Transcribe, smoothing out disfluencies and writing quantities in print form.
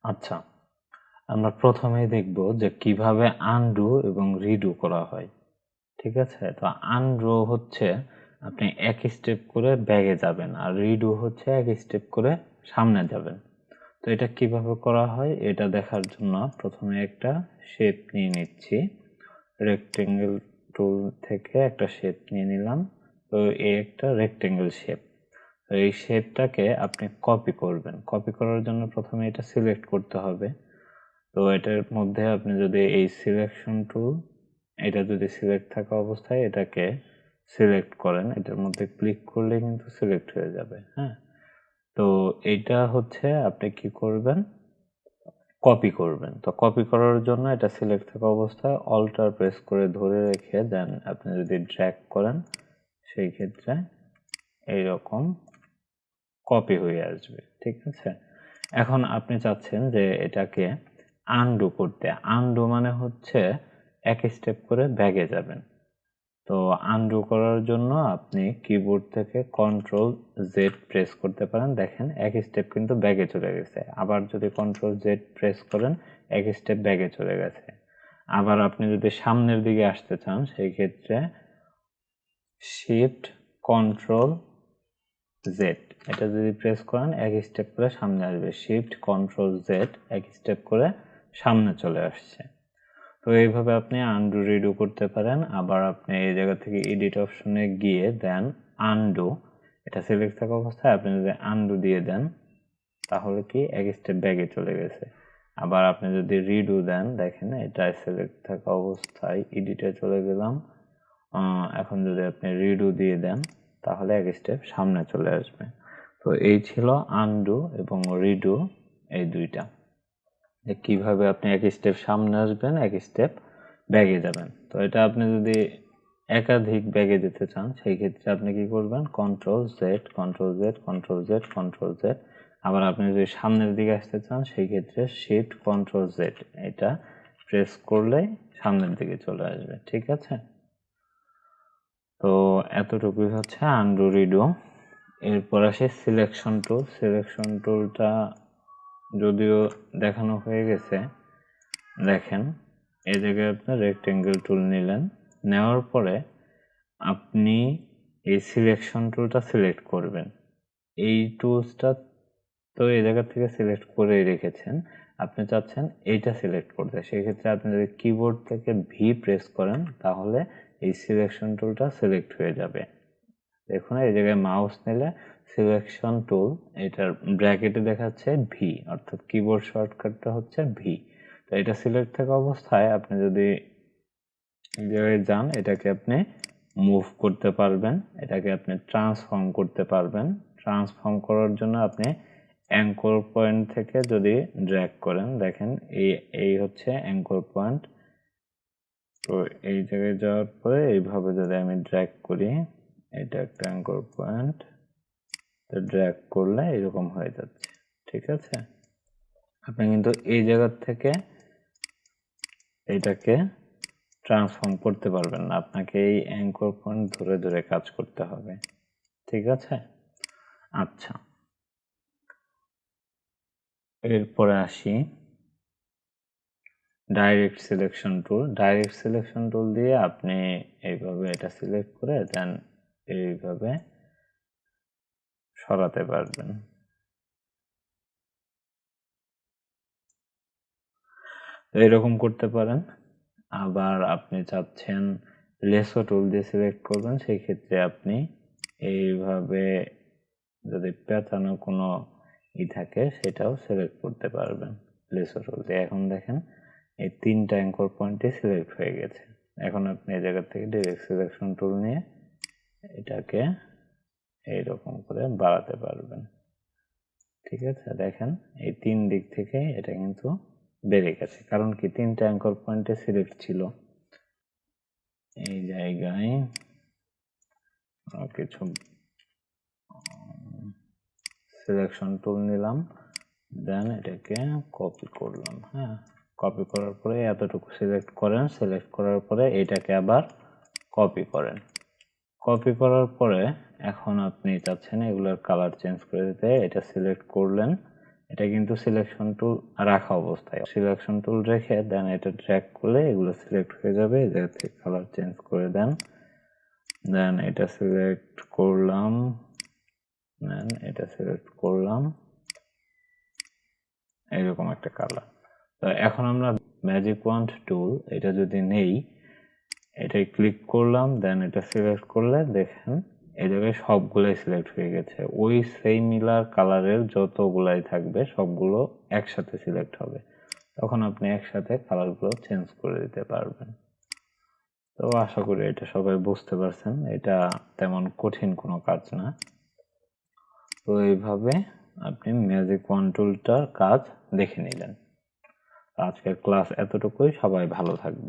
আচ্ছা, আমরা প্রথমেই দেখব যে কিভাবে আনডু এবং রিডু করা হয়। ঠিক আছে? তো আনডু হচ্ছে আপনি এক স্টেপ করে ব্যাগে যাবেন, আর রিডু হচ্ছে এক স্টেপ করে সামনে যাবেন। তো এটা কিভাবে করা হয় এটা দেখার জন্য প্রথমে একটা শেপ নিয়ে নিচ্ছি। রেক্টেঙ্গেল টুল থেকে একটা শেপ নিয়ে নিলাম। তো এই একটা রেক্টেঙ্গেল শেপ। তো এই শেপটাকে আপনি কপি করবেন। কপি করার জন্য প্রথমে এটা সিলেক্ট করতে হবে। তো এটার মধ্যে আপনি যদি এই সিলেকশন টুল, এটা যদি সিলেক্ট থাকা অবস্থায় এটাকে সিলেক্ট করেন, এটার মধ্যে ক্লিক করলে কিন্তু সিলেক্ট হয়ে যাবে। হ্যাঁ, তো এইটা হচ্ছে আপনি কি করবেন, কপি করবেন। তো কপি করার জন্য এটা সিলেক্ট থাকা অবস্থায় অল্টার প্রেস করে ধরে রেখে দেন আপনি যদি ড্র্যাগ করেন, সেই ক্ষেত্রে এইরকম কপি হয়ে আসবে। ঠিক আছে? এখন আপনি চাচ্ছেন যে এটাকে আনডু করতে। আনডু মানে হচ্ছে এক স্টেপ করে ব্যাগে যাবেন। তো আনডু করার জন্য আপনি কিবোর্ড থেকে কন্ট্রোল জেড প্রেস করতে পারেন। দেখেন এক স্টেপ কিন্তু ব্যাগে চলে গেছে। আবার যদি কন্ট্রোল জেড প্রেস করেন, এক স্টেপ ব্যাগে চলে গেছে। আবার আপনি যদি সামনের দিকে আসতে চান, সেই ক্ষেত্রে শিফট কন্ট্রোল জেড এটা যদি প্রেস করেন এক স্টেপ করে সামনে আসবে। শিফট কন্ট্রোল জেড এক স্টেপ করে সামনে চলে আসছে। তো এইভাবে আপনি আনডু রিডু করতে পারেন। আবার আপনি এই জায়গা থেকে এডিট অপশনে গিয়ে দেন আনডু, এটা সিলেক্ট থাকা অবস্থায় আপনি যদি আনডু দিয়ে দেন তাহলে কি এক স্টেপ ব্যাগে চলে গেছে। আবার আপনি যদি রিডু দেন, দেখেন এটা সিলেক্ট থাকা অবস্থায় এডিটে চলে গেলাম। এখন যদি আপনি রিডু দিয়ে দেন তাহলে এক স্টেপ সামনে চলে আসবে। তো এই ছিল আনডু এবং রিডু, এই দুইটা, যে কিভাবে আপনি এক স্টেপ সামনে আসবেন, এক স্টেপ ব্যাগে যাবেন। তো এটা আপনি যদি একাধিক ব্যাগে যেতে চান, সেই ক্ষেত্রে আপনি কি করবেন, control Z control Z control Z control Z. আবার আপনি যদি সামনের দিকে আসতে চান, সেই ক্ষেত্রে শিফট কন্ট্রোল জেড এটা প্রেস করলেই সামনের দিকে চলে আসবে। ঠিক আছে? তো এতটুকুই হচ্ছে আনডু রিডু। এরপর আসে সিলেকশন টুল। সিলেকশন টুলটা যদিও দেখানো হয়ে গেছে, দেখেন এই জায়গায় আপনি রেক্টেঙ্গেল টুল নিলেন, নেওয়ার পরে আপনি এই সিলেকশন টুলটা সিলেক্ট করবেন। এই টুলসটা তো এই জায়গা থেকে সিলেক্ট করেই রেখেছেন, আপনি চাচ্ছেন এইটা সিলেক্ট করতে। সেক্ষেত্রে আপনি যদি কিবোর্ড থেকে ভি প্রেস করেন তাহলে এই সিলেকশন টুলটা সিলেক্ট হয়ে যাবে। দেখুন এই জায়গায় মাউস নিলে সিলেকশন টুল, এটার ব্র্যাকেটে দেখাচ্ছে ভি, অর্থাৎ কিবোর্ড শর্টকাটটা হচ্ছে ভি। তো এটা সিলেক্ট থাকা অবস্থায় আপনি যদি এই জায়গায় যান, এটাকে আপনি মুভ করতে পারবেন, এটাকে আপনি ট্রান্সফর্ম করতে পারবেন। ট্রান্সফর্ম করার জন্য আপনি অ্যাঙ্কর পয়েন্ট থেকে যদি ড্র্যাগ করেন, দেখেন এই হচ্ছে অ্যাঙ্কর পয়েন্ট। তো এই জায়গায় যাওয়ার পরে এইভাবে যদি আমি ড্র্যাগ করি, এটা একটা অ্যাঙ্কর পয়েন্ট, তো ড্র্যাগ করলে এরকম হয়ে যাচ্ছে। ঠিক আছে? আপনি কিন্তু এই জায়গা থেকে এটাকে ট্রান্সফর্ম করতে পারবেন না, আপনাকে এই অ্যাঙ্কর পয়েন্ট ধরে ধরে কাজ করতে হবে। ঠিক আছে? আচ্ছা, এরপরে আসি direct selection tool. Direct selection tool দিয়ে আপনি এইভাবে এটা সিলেক্ট করে দেন এইভাবে সরাতে পারবেন। এরকম করতে পারেন। আবার আপনি চাচ্ছেন লেসো টুল দিয়ে সিলেক্ট করবেন, সেই ক্ষেত্রে আপনি এইভাবে যদি পেঁচানো কোনো থাকে সেটাও সিলেক্ট করতে পারবেন লেসো টুল দিয়ে। এখন দেখেন এই তিনটা অ্যাঙ্কর পয়েন্টই সিলেক্ট হয়ে গেছে। এখন আপনি এই জায়গা থেকে ডাইরেক্ট সিলেকশন টুল নিয়ে এটাকে এইরকম করে বাড়াতে পারবেন। ঠিক আছে? দেখেন এই তিন দিক থেকে এটা কিন্তু বেড়ে গেছে, কারণ কি তিনটা অ্যাঙ্কর পয়েন্টে সিলেক্ট ছিল। এই জায়গায় কিছু সিলেকশন টুল নিলাম, দেন এটাকে কপি করলাম। হ্যাঁ, কপি করার পরে এতটুকু সিলেক্ট করেন, সিলেক্ট করার পরে এটাকে আবার কপি করেন। কপি করার পরে এখন আপনি চাচ্ছেন এগুলোর কালার চেঞ্জ করে দিতে, এটা সিলেক্ট করলেন, এটা কিন্তু সিলেকশন টুল রাখা অবস্থায়, সিলেকশন টুল রেখে দেন এটা ড্র্যাগ করলে এগুলো সিলেক্ট হয়ে যাবে। এই জায়গা থেকে কালার চেঞ্জ করে দেন, দেন এটা সিলেক্ট করলাম, দেন এটা সিলেক্ট করলাম, এইরকম একটা কালার। তো এখন আমরা ম্যাজিক ওয়ান্ড টুল এটা যদি নেই, এটাই ক্লিক করলাম, দেন এটা সিলেক্ট করলে দেখেন এই জায়গায় সবগুলাই সিলেক্ট হয়ে গেছে। ওই সিমিলার কালারের যতগুলাই থাকবে সবগুলো একসাথে সিলেক্ট হবে, তখন আপনি একসাথে কালারগুলো চেঞ্জ করে দিতে পারবেন। তো আশা করি এটা সবাই বুঝতে পারছেন, এটা তেমন কঠিন কোনো কাজ না। তো এইভাবে আপনি ম্যাজিক ওয়ান্ড টুলটার কাজ দেখে নিলেন। আজকের ক্লাস এতটুকুই, সবাই ভালো থাকবেন।